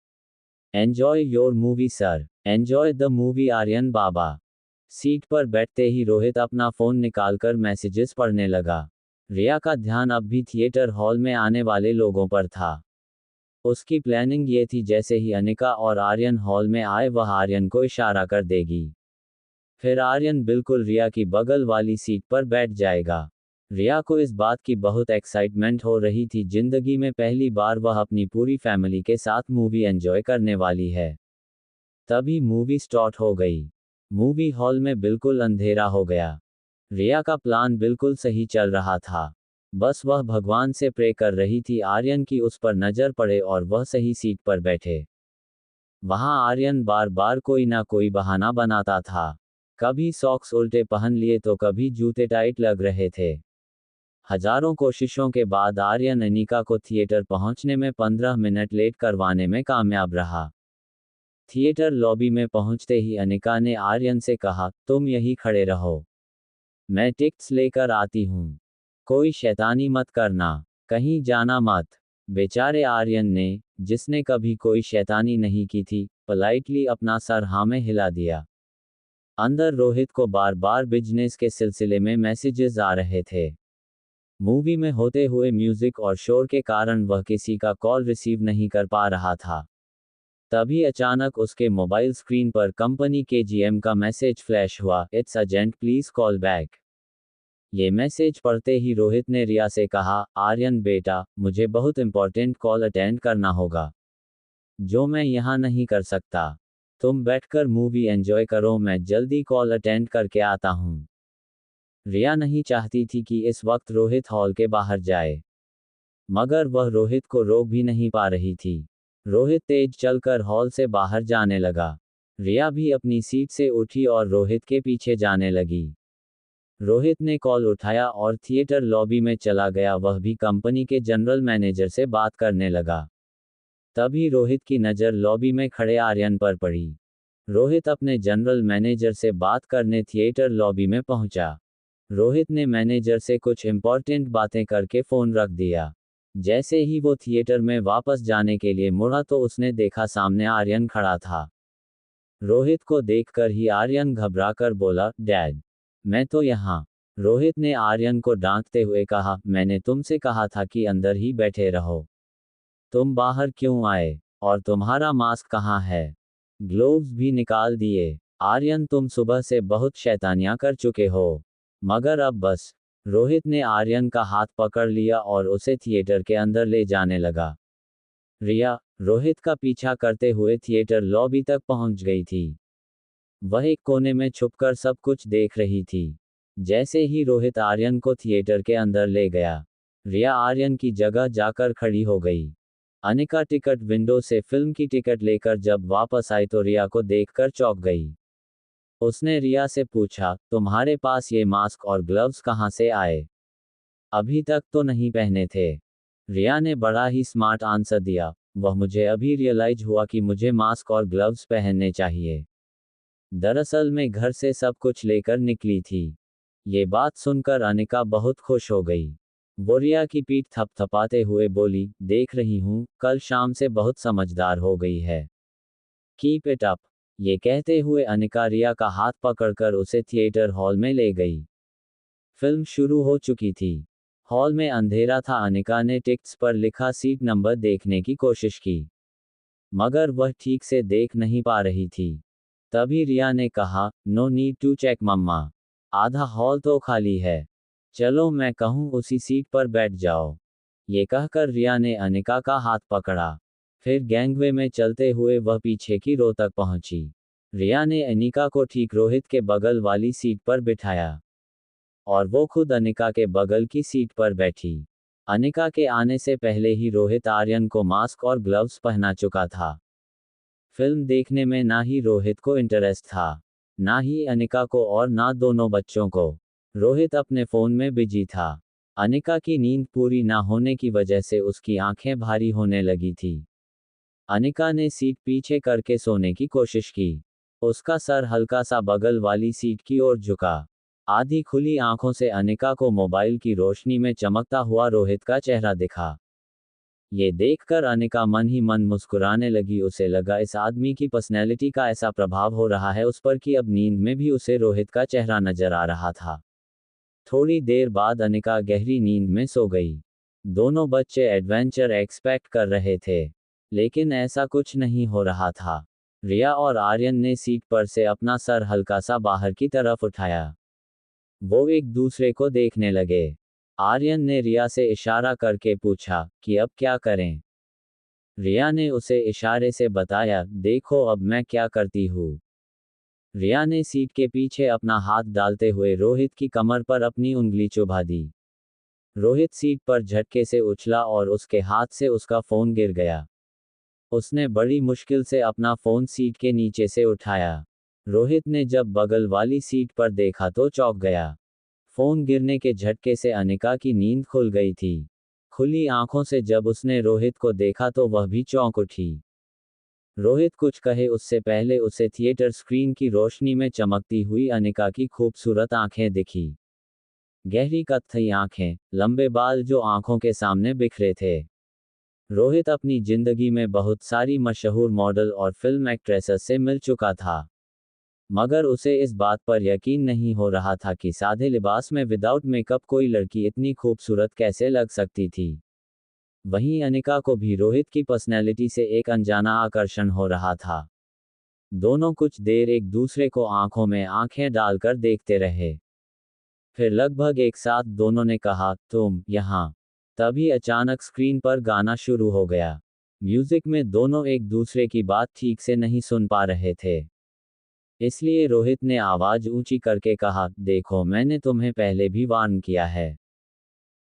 Enjoy your movie sir, enjoy the movie Aryan बाबा। सीट पर बैठते ही रोहित अपना फ़ोन निकालकर मैसेजेस पढ़ने लगा। रिया का ध्यान अब भी थिएटर हॉल में आने वाले लोगों पर था। उसकी प्लानिंग ये थी, जैसे ही अनिका और आर्यन हॉल में आए वह आर्यन को इशारा कर देगी। फिर आर्यन बिल्कुल रिया की बगल वाली सीट पर बैठ जाएगा। रिया को इस बात की बहुत एक्साइटमेंट हो रही थी, जिंदगी में पहली बार वह अपनी पूरी फैमिली के साथ मूवी एंजॉय करने वाली है। तभी मूवी स्टार्ट हो गई। मूवी हॉल में बिल्कुल अंधेरा हो गया। रिया का प्लान बिल्कुल सही चल रहा था। बस वह भगवान से प्रे कर रही थी आर्यन की उस पर नजर पड़े और वह सही सीट पर बैठे। वहां आर्यन बार बार कोई ना कोई बहाना बनाता था। कभी सॉक्स उल्टे पहन लिए तो कभी जूते टाइट लग रहे थे। हजारों कोशिशों के बाद आर्यन अनिका को थिएटर पहुंचने में 15 मिनट लेट करवाने में कामयाब रहा। थिएटर लॉबी में पहुंचते ही अनिका ने आर्यन से कहा, तुम यहीं खड़े रहो, मैं टिकट्स लेकर आती हूँ। कोई शैतानी मत करना, कहीं जाना मत। बेचारे आर्यन ने, जिसने कभी कोई शैतानी नहीं की थी, पोलाइटली अपना सर हाँ में हिला दिया। अंदर रोहित को बार बार बिजनेस के सिलसिले में मैसेजेस आ रहे थे। मूवी में होते हुए म्यूजिक और शोर के कारण वह किसी का कॉल रिसीव नहीं कर पा रहा था। तभी अचानक उसके मोबाइल स्क्रीन पर कंपनी के जीएम का मैसेज फ्लैश हुआ, it's urgent please call back. ये मैसेज पढ़ते ही रोहित ने रिया से कहा, आर्यन बेटा, मुझे बहुत इंपॉर्टेंट कॉल अटेंड करना होगा। जो मैं यहाँ नहीं कर सकता। तुम बैठकर मूवी एंजॉय करो, मैं जल्दी कॉल अटेंड करके आता हूँ। रिया नहीं चाहती थी कि इस वक्त रोहित हॉल के बाहर जाए, मगर वह रोहित को रोक भी नहीं पा रही थी। रोहित तेज चलकर हॉल से बाहर जाने लगा। रिया भी अपनी सीट से उठी और रोहित के पीछे जाने लगी। रोहित ने कॉल उठाया और थिएटर लॉबी में चला गया, वह भी कंपनी के जनरल मैनेजर से बात करने लगा। तभी रोहित की नज़र लॉबी में खड़े आर्यन पर पड़ी। रोहित अपने जनरल मैनेजर से बात करने थिएटर लॉबी में पहुंचा। रोहित ने मैनेजर से कुछ इम्पोर्टेंट बातें करके फ़ोन रख दिया। जैसे ही वो थिएटर में वापस जाने के लिए मुड़ा तो उसने देखा सामने आर्यन खड़ा था। रोहित को देखकर ही आर्यन घबराकर बोला, डैड, मैं तो यहाँ। रोहित ने आर्यन को डांटते हुए कहा, मैंने तुमसे कहा था कि अंदर ही बैठे रहो। तुम बाहर क्यों आए? और तुम्हारा मास्क कहाँ है? ग्लोव्स भी निकाल दिए। आर्यन, तुम सुबह से बहुत शैतानियां कर चुके हो, मगर अब बस। रोहित ने आर्यन का हाथ पकड़ लिया और उसे थिएटर के अंदर ले जाने लगा। रिया रोहित का पीछा करते हुए थिएटर लॉबी तक पहुंच गई थी। वह एक कोने में छुपकर सब कुछ देख रही थी। जैसे ही रोहित आर्यन को थिएटर के अंदर ले गया, रिया आर्यन की जगह जाकर खड़ी हो गई। अनिका टिकट विंडो से फिल्म की टिकट लेकर जब वापस आई तो रिया को देखकर चौंक गई। उसने रिया से पूछा, तुम्हारे पास ये मास्क और ग्लव्स कहाँ से आए? अभी तक तो नहीं पहने थे। रिया ने बड़ा ही स्मार्ट आंसर दिया, वह मुझे अभी रियलाइज हुआ कि मुझे मास्क और ग्लव्स पहनने चाहिए। दरअसल मैं घर से सब कुछ लेकर निकली थी। ये बात सुनकर अनिका बहुत खुश हो गई। वो रिया की पीठ थपथपाते हुए बोली, देख रही हूँ, कल शाम से बहुत समझदार हो गई है। Keep it up. ये कहते हुए अनिका रिया का हाथ पकड़कर उसे थिएटर हॉल में ले गई। फिल्म शुरू हो चुकी थी। हॉल में अंधेरा था। अनिका ने टिकट्स पर लिखा सीट नंबर देखने की कोशिश की, मगर वह ठीक से देख नहीं पा रही थी। तभी रिया ने कहा, नो नीड टू चेक मम्मा, आधा हॉल तो खाली है। चलो मैं कहूँ उसी सीट पर बैठ जाओ। ये कहकर रिया ने अनिका का हाथ पकड़ा। फिर गैंगवे में चलते हुए वह पीछे की रो तक पहुंची। रिया ने अनिका को ठीक रोहित के बगल वाली सीट पर बिठाया और वो खुद अनिका के बगल की सीट पर बैठी। अनिका के आने से पहले ही रोहित आर्यन को मास्क और ग्लव्स पहना चुका था। फिल्म देखने में ना ही रोहित को इंटरेस्ट था, ना ही अनिका को और ना दोनों बच्चों को। रोहित अपने फोन में बिजी था। अनिका की नींद पूरी ना होने की वजह से उसकी आंखें भारी होने लगी थी। अनिका ने सीट पीछे करके सोने की कोशिश की। उसका सर हल्का सा बगल वाली सीट की ओर झुका। आधी खुली आंखों से अनिका को मोबाइल की रोशनी में चमकता हुआ रोहित का चेहरा दिखा। ये देखकर अनिका मन ही मन मुस्कुराने लगी। उसे लगा इस आदमी की पर्सनैलिटी का ऐसा प्रभाव हो रहा है उस पर कि अब नींद में भी उसे रोहित का चेहरा नजर आ रहा था। थोड़ी देर बाद अनिका गहरी नींद में सो गई। दोनों बच्चे एडवेंचर एक्सपेक्ट कर रहे थे, लेकिन ऐसा कुछ नहीं हो रहा था। रिया और आर्यन ने सीट पर से अपना सर हल्का सा बाहर की तरफ उठाया। वो एक दूसरे को देखने लगे। आर्यन ने रिया से इशारा करके पूछा कि अब क्या करें। रिया ने उसे इशारे से बताया, देखो अब मैं क्या करती हूँ। रिया ने सीट के पीछे अपना हाथ डालते हुए रोहित की कमर पर अपनी उंगली चुभा दी। रोहित सीट पर झटके से उछला और उसके हाथ से उसका फोन गिर गया। उसने बड़ी मुश्किल से अपना फोन सीट के नीचे से उठाया। रोहित ने जब बगल वाली सीट पर देखा तो चौंक गया। फोन गिरने के झटके से अनिका की नींद खुल गई थी। खुली आंखों से जब उसने रोहित को देखा तो वह भी चौंक उठी। रोहित कुछ कहे उससे पहले उसे थिएटर स्क्रीन की रोशनी में चमकती हुई अनिका की खूबसूरत आंखें दिखी। गहरी कत्थई आंखें, लंबे बाल जो आंखों के सामने बिखरे थे। रोहित अपनी जिंदगी में बहुत सारी मशहूर मॉडल और फिल्म एक्ट्रेसेस से मिल चुका था, मगर उसे इस बात पर यकीन नहीं हो रहा था कि सादे लिबास में विदाउट मेकअप कोई लड़की इतनी खूबसूरत कैसे लग सकती थी। वहीं अनिका को भी रोहित की पर्सनैलिटी से एक अनजाना आकर्षण हो रहा था। दोनों कुछ देर एक दूसरे को आंखों में आंखें डालकर देखते रहे। फिर लगभग एक साथ दोनों ने कहा, तुम यहाँ। तभी अचानक स्क्रीन पर गाना शुरू हो गया। म्यूजिक में दोनों एक दूसरे की बात ठीक से नहीं सुन पा रहे थे। इसलिए रोहित ने आवाज ऊंची करके कहा, देखो मैंने तुम्हें पहले भी वार्न किया है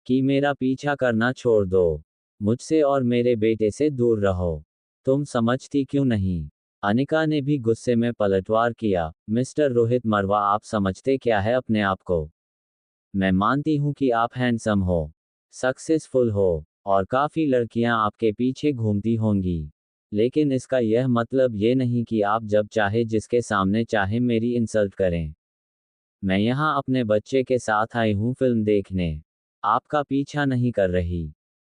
कि मेरा पीछा करना छोड़ दो। मुझसे और मेरे बेटे से दूर रहो। तुम समझती क्यों नहीं? अनिका ने भी गुस्से में पलटवार किया, मिस्टर रोहित मरवा, आप समझते क्या है अपने आप को? मैं मानती हूं कि आप हैंडसम हो, सक्सेसफुल हो, और काफी लड़कियां आपके पीछे घूमती होंगी। लेकिन इसका यह मतलब ये नहीं कि आप जब चाहे जिसके सामने चाहे मेरी इंसल्ट करें। मैं यहाँ अपने बच्चे के साथ आई हूँ फिल्म देखने, आपका पीछा नहीं कर रही।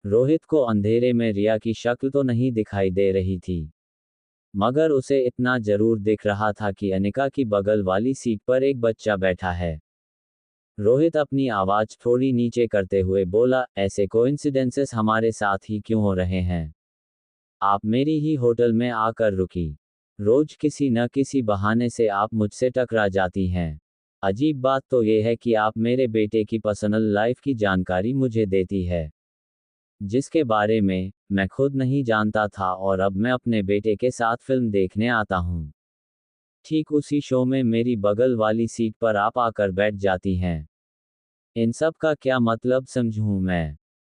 रोहित को अंधेरे में रिया की शक्ल तो नहीं दिखाई दे रही थी, मगर उसे इतना जरूर दिख रहा था कि अनिका की बगल वाली सीट पर एक बच्चा बैठा है। रोहित अपनी आवाज थोड़ी नीचे करते हुए बोला, ऐसे कोइंसिडेंसेस हमारे साथ ही क्यों हो रहे हैं? आप मेरी ही होटल में आकर रुकी। रोज किसी न किसी बहाने से आप मुझसे टकरा जाती हैं। अजीब बात तो यह है कि आप मेरे बेटे की पर्सनल लाइफ की जानकारी मुझे देती है, जिसके बारे में मैं खुद नहीं जानता था, और अब मैं अपने बेटे के साथ फिल्म देखने आता हूँ। ठीक उसी शो में मेरी बगल वाली सीट पर आप आकर बैठ जाती हैं। इन सब का क्या मतलब समझूं मैं?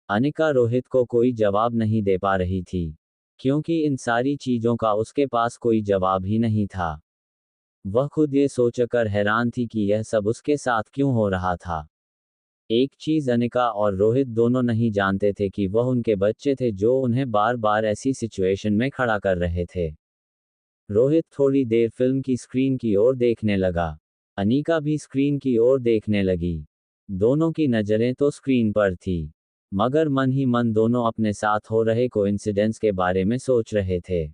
अनिका रोहित को कोई जवाब नहीं दे पा रही थी, क्योंकि इन सारी चीजों का उसके पास कोई जवाब ही नहीं था। वह खुद ये सोचकर हैरान थी कि यह सब उसके साथ क्यों हो रहा था। एक चीज अनिका और रोहित दोनों नहीं जानते थे कि वह उनके बच्चे थे जो उन्हें बार बार ऐसी सिचुएशन में खड़ा कर रहे थे। रोहित थोड़ी देर फिल्म की स्क्रीन की ओर देखने लगा। अनिका भी स्क्रीन की ओर देखने लगी। दोनों की नजरें तो स्क्रीन पर थी, मगर मन ही मन दोनों अपने साथ हो रहे कोइंसिडेंस के बारे में सोच रहे थे।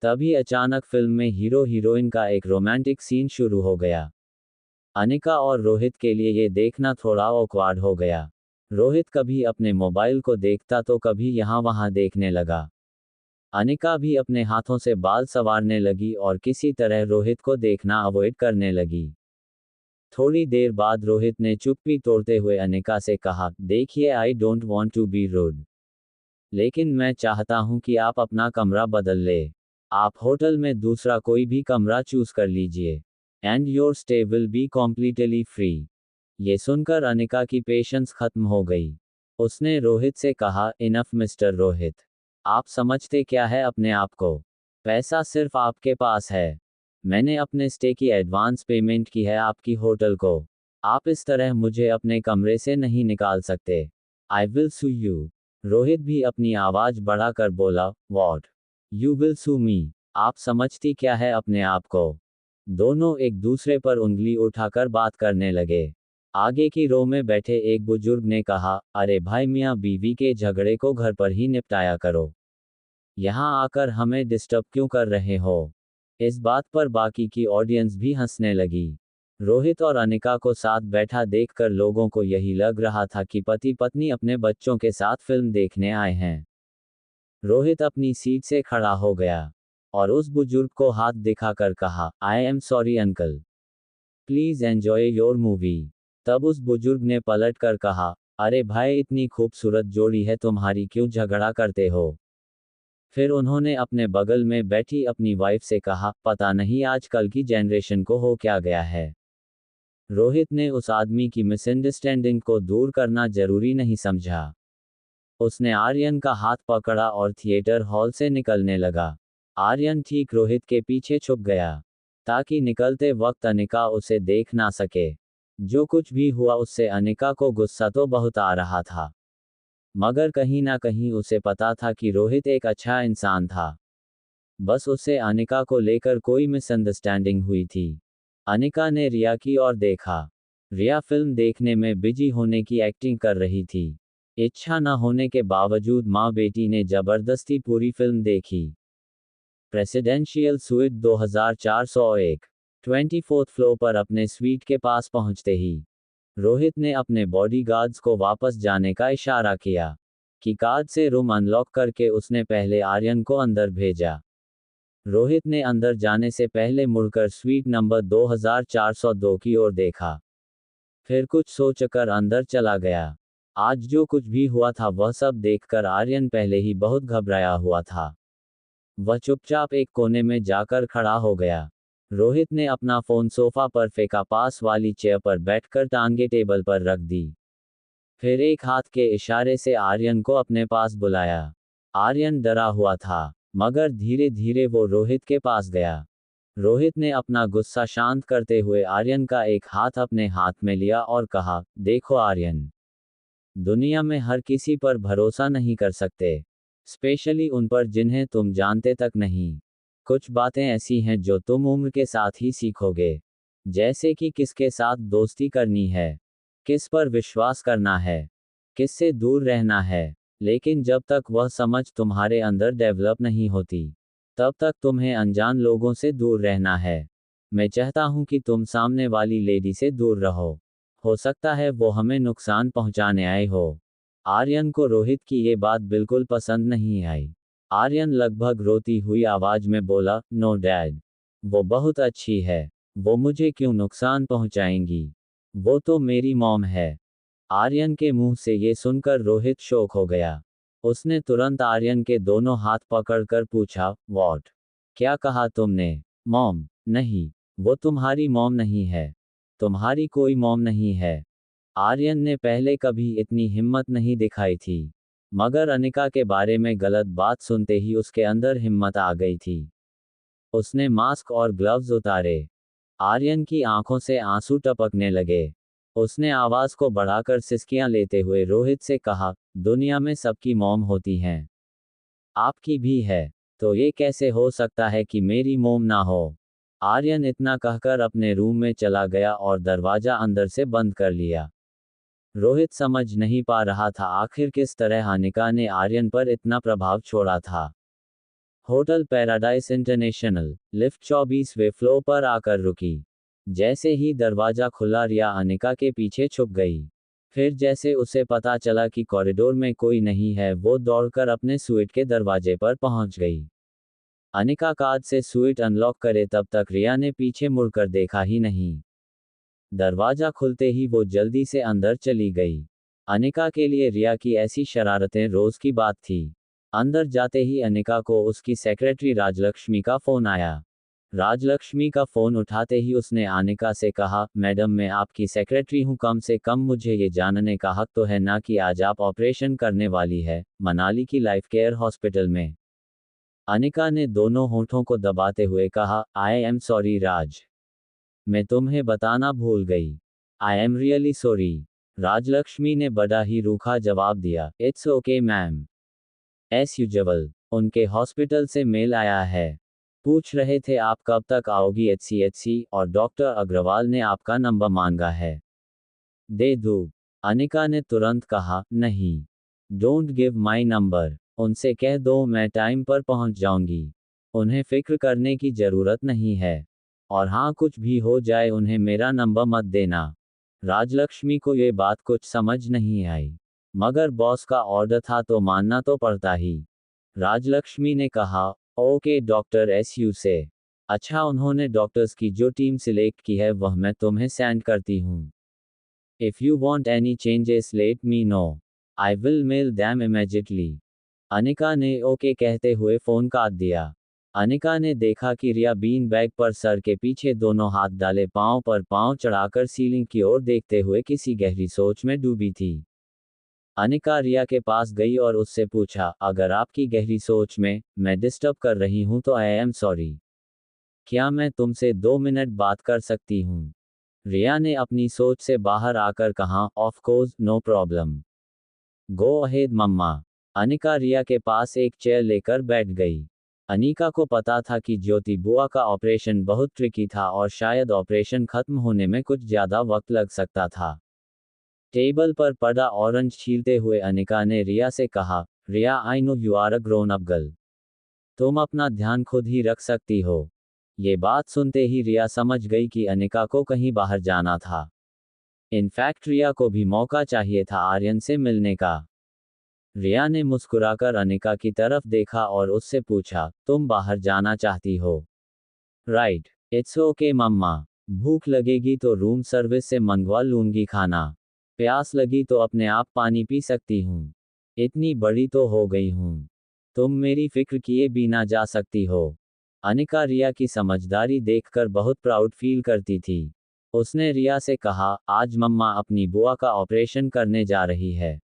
तभी अचानक फिल्म में हीरो हीरोइन का एक रोमांटिक सीन शुरू हो गया। अनिका और रोहित के लिए ये देखना थोड़ा ऑकवर्ड हो गया। रोहित कभी अपने मोबाइल को देखता तो कभी यहाँ वहाँ देखने लगा। अनिका भी अपने हाथों से बाल संवारने लगी और किसी तरह रोहित को देखना अवॉइड करने लगी। थोड़ी देर बाद रोहित ने चुप्पी तोड़ते हुए अनिका से कहा, देखिए I don't want to be rude, लेकिन मैं चाहता हूं कि आप अपना कमरा बदल ले। आप होटल में दूसरा कोई भी कमरा चूज कर लीजिए, and your stay will be completely free. ये सुनकर अनिका की पेशेंस खत्म हो गई। उसने रोहित से कहा, इनफ मिस्टर रोहित, आप समझते क्या है अपने आप को? पैसा सिर्फ आपके पास है। मैंने अपने स्टे की एडवांस पेमेंट की है आपकी होटल को। आप इस तरह मुझे अपने कमरे से नहीं निकाल सकते। I will sue you. Rohit भी अपनी आवाज बढ़ाकर बोला, what? You will sue me? आप समझती क्या है अपने आप को? दोनों एक दूसरे पर उंगली उठाकर बात करने लगे। आगे की रो में बैठे एक बुजुर्ग ने कहा, अरे भाई, मियाँ बीवी के झगड़े को घर पर ही निपटाया करो, यहाँ आकर हमें डिस्टर्ब क्यों कर रहे हो? इस बात पर बाकी की ऑडियंस भी हंसने लगी। रोहित और अनिका को साथ बैठा देखकर लोगों को यही लग रहा था कि पति पत्नी अपने बच्चों के साथ फिल्म देखने आए हैं। रोहित अपनी सीट से खड़ा हो गया और उस बुजुर्ग को हाथ दिखाकर कहा, I am sorry uncle, please enjoy your movie. तब उस बुजुर्ग ने पलट कर कहा, अरे भाई, इतनी खूबसूरत जोड़ी है तुम्हारी, क्यों झगड़ा करते हो? फिर उन्होंने अपने बगल में बैठी अपनी वाइफ से कहा, पता नहीं आजकल की जनरेशन को हो क्या गया है। रोहित ने उस आदमी की मिसअंडरस्टैंडिंग को दूर करना जरूरी नहीं समझा। उसने आर्यन का हाथ पकड़ा और थिएटर हॉल से निकलने लगा। आर्यन ठीक रोहित के पीछे छुप गया, ताकि निकलते वक्त अनिका उसे देख ना सके। जो कुछ भी हुआ उससे अनिका को गुस्सा तो बहुत आ रहा था, मगर कहीं ना कहीं उसे पता था कि रोहित एक अच्छा इंसान था। बस उसे अनिका को लेकर कोई मिसअंडरस्टैंडिंग हुई थी। अनिका ने रिया की ओर देखा। रिया फिल्म देखने में बिजी होने की एक्टिंग कर रही थी। इच्छा न होने के बावजूद माँ बेटी ने जबरदस्ती पूरी फिल्म देखी। Presidential suite 2401। 24th फ्लोर पर अपने स्वीट के पास पहुंचते ही रोहित ने अपने बॉडीगार्ड्स को वापस जाने का इशारा किया कि कार्ड से रूम अनलॉक करके उसने पहले आर्यन को अंदर भेजा। रोहित ने अंदर जाने से पहले मुड़कर स्वीट नंबर 2402 की ओर देखा, फिर कुछ सोचकर अंदर चला गया। आज जो कुछ भी हुआ था वह सब देखकर आर्यन पहले ही बहुत घबराया हुआ था। वह चुपचाप एक कोने में जाकर खड़ा हो गया। रोहित ने अपना फोन सोफा पर फेंका, पास वाली चेयर पर बैठकर टांगे टेबल पर रख दी। फिर एक हाथ के इशारे से आर्यन को अपने पास बुलाया। आर्यन डरा हुआ था, मगर धीरे धीरे वो रोहित के पास गया। रोहित ने अपना गुस्सा शांत करते हुए आर्यन का एक हाथ अपने हाथ में लिया और कहा, देखो आर्यन, दुनिया में हर किसी पर भरोसा नहीं कर सकते, स्पेशली उन पर जिन्हें तुम जानते तक नहीं। कुछ बातें ऐसी हैं जो तुम उम्र के साथ ही सीखोगे, जैसे कि किसके साथ दोस्ती करनी है, किस पर विश्वास करना है, किससे दूर रहना है। लेकिन जब तक वह समझ तुम्हारे अंदर डेवलप नहीं होती, तब तक तुम्हें अनजान लोगों से दूर रहना है। मैं चाहता हूं कि तुम सामने वाली लेडी से दूर रहो। हो सकता है वो हमें नुकसान पहुंचाने आए हो। आर्यन को रोहित की ये बात बिल्कुल पसंद नहीं आई। आर्यन लगभग रोती हुई आवाज में बोला, नो डैड, वो बहुत अच्छी है, वो मुझे क्यों नुकसान पहुंचाएंगी, वो तो मेरी मॉम है। आर्यन के मुंह से ये सुनकर रोहित शॉक हो गया। उसने तुरंत आर्यन के दोनों हाथ पकड़कर पूछा, व्हाट? क्या कहा तुमने? मॉम? नहीं, वो तुम्हारी मॉम नहीं है। तुम्हारी कोई मॉम नहीं है। आर्यन ने पहले कभी इतनी हिम्मत नहीं दिखाई थी, मगर अनिका के बारे में गलत बात सुनते ही उसके अंदर हिम्मत आ गई थी। उसने मास्क और ग्लव्स उतारे। आर्यन की आंखों से आंसू टपकने लगे। उसने आवाज को बढ़ाकर सिसकियां लेते हुए रोहित से कहा, दुनिया में सबकी मॉम होती हैं, आपकी भी है, तो ये कैसे हो सकता है कि मेरी मॉम ना हो? आर्यन इतना कहकर अपने रूम में चला गया और दरवाजा अंदर से बंद कर लिया। रोहित समझ नहीं पा रहा था आखिर किस तरह अनिका ने आर्यन पर इतना प्रभाव छोड़ा था। होटल पैराडाइस इंटरनेशनल लिफ्ट 24वें फ्लोर पर आकर रुकी। जैसे ही दरवाजा खुला, रिया अनिका के पीछे छुप गई। फिर जैसे उसे पता चला कि कॉरिडोर में कोई नहीं है, वो दौड़कर अपने स्वीट के दरवाजे पर पहुंच गई। अनिका कार्ड से स्वीट अनलॉक करे तब तक रिया ने पीछे मुड़कर देखा ही नहीं। दरवाजा खुलते ही वो जल्दी से अंदर चली गई। अनिका के लिए रिया की ऐसी शरारतें रोज की बात थी। अंदर जाते ही अनिका को उसकी सेक्रेटरी राजलक्ष्मी का फोन आया। राजलक्ष्मी का फोन उठाते ही उसने अनिका से कहा, मैडम मैं आपकी सेक्रेटरी हूं, कम से कम मुझे ये जानने का हक तो है ना कि आज आप ऑपरेशन करने वाली है, मनाली की लाइफ केयर हॉस्पिटल में। अनिका ने दोनों होंठों को दबाते हुए कहा, आई एम सॉरी राज, मैं तुम्हें बताना भूल गई। I am really sorry. Rajalakshmi ने बड़ा ही रूखा जवाब दिया, it's okay ma'am. As usual, उनके हॉस्पिटल से मेल आया है। पूछ रहे थे आप कब तक आओगी एचसीएचसी, और डॉक्टर अग्रवाल ने आपका नंबर मांगा है। दे दूं? अनिका ने तुरंत कहा, नहीं, डोंट गिव माई नंबर। उनसे कह दो मैं टाइम पर पहुंच जाऊंगी। उन्हें फिक्र करने की जरूरत नहीं है। और हाँ, कुछ भी हो जाए उन्हें मेरा नंबर मत देना। राजलक्ष्मी को ये बात कुछ समझ नहीं आई, मगर बॉस का ऑर्डर था तो मानना तो पड़ता ही। राजलक्ष्मी ने कहा, ओके डॉक्टर एस यू से। अच्छा, उन्होंने डॉक्टर्स की जो टीम सिलेक्ट की है वह मैं तुम्हें सेंड करती हूँ। If you want any changes let me know, I will mail them immediately. Anika ने ओके कहते हुए फोन काट दिया। अनिका ने देखा कि रिया बीन बैग पर सर के पीछे दोनों हाथ डाले पांव पर पांव चढ़ाकर सीलिंग की ओर देखते हुए किसी गहरी सोच में डूबी थी। अनिका रिया के पास गई और उससे पूछा, अगर आपकी गहरी सोच में मैं डिस्टर्ब कर रही हूं तो आई एम सॉरी। क्या मैं तुमसे 2 मिनट बात कर सकती हूं? रिया ने अपनी सोच से बाहर आकर कहा, of course no problem, go ahead mama. Anika Riya के पास एक चेयर लेकर बैठ गई। अनिका को पता था कि ज्योति बुआ का ऑपरेशन बहुत ट्रिकी था और शायद ऑपरेशन खत्म होने में कुछ ज्यादा वक्त लग सकता था। टेबल पर पड़ा ऑरेंज छीलते हुए अनिका ने रिया से कहा, Riya I know you are a grown up girl, तुम अपना ध्यान खुद ही रख सकती हो। ये बात सुनते ही रिया समझ गई कि अनिका को कहीं बाहर जाना था। इनफैक्ट रिया को भी मौका चाहिए था आर्यन से मिलने का। रिया ने मुस्कुराकर अनिका की तरफ देखा और उससे पूछा, तुम बाहर जाना चाहती हो? राइट, इट्स ओके मम्मा, भूख लगेगी तो रूम सर्विस से मंगवा लूंगी खाना। प्यास लगी तो अपने आप पानी पी सकती हूँ। इतनी बड़ी तो हो गई हूँ। तुम मेरी फिक्र किए बिना जा सकती हो। अनिका रिया की समझदारी देखकर बहुत प्राउड फील करती थी। उसने रिया से कहा, आज मम्मा अपनी बुआ का ऑपरेशन करने जा रही है।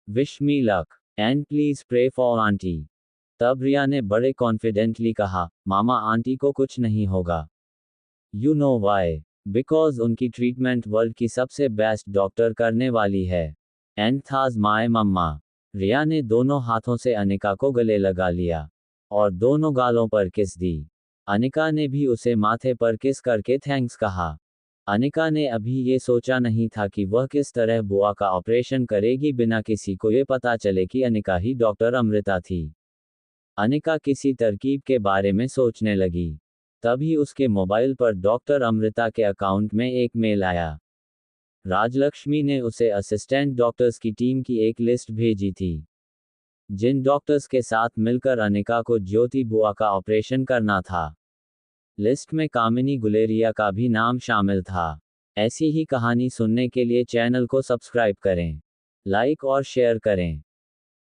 Wish me luck and please pray for auntie. तब रिया ने बड़े कॉन्फिडेंटली कहा, मामा आंटी को कुछ नहीं होगा। You know why? बिकॉज उनकी ट्रीटमेंट वर्ल्ड की सबसे बेस्ट डॉक्टर करने वाली है। एंड थाज माय मम्मा। रिया ने दोनों हाथों से अनिका को गले लगा लिया और दोनों गालों पर किस दी। अनिका ने भी उसे माथे पर किस करके थैंक्स कहा। अनिका ने अभी ये सोचा नहीं था कि वह किस तरह बुआ का ऑपरेशन करेगी बिना किसी को ये पता चले कि अनिका ही डॉक्टर अमृता थी। अनिका किसी तरकीब के बारे में सोचने लगी। तभी उसके मोबाइल पर डॉक्टर अमृता के अकाउंट में एक मेल आया। राजलक्ष्मी ने उसे असिस्टेंट डॉक्टर्स की टीम की एक लिस्ट भेजी थी, जिन डॉक्टर्स के साथ मिलकर अनिका को ज्योति बुआ का ऑपरेशन करना था। लिस्ट में कामिनी गुलेरिया का भी नाम शामिल था। ऐसी ही कहानी सुनने के लिए चैनल को सब्सक्राइब करें, लाइक और शेयर करें।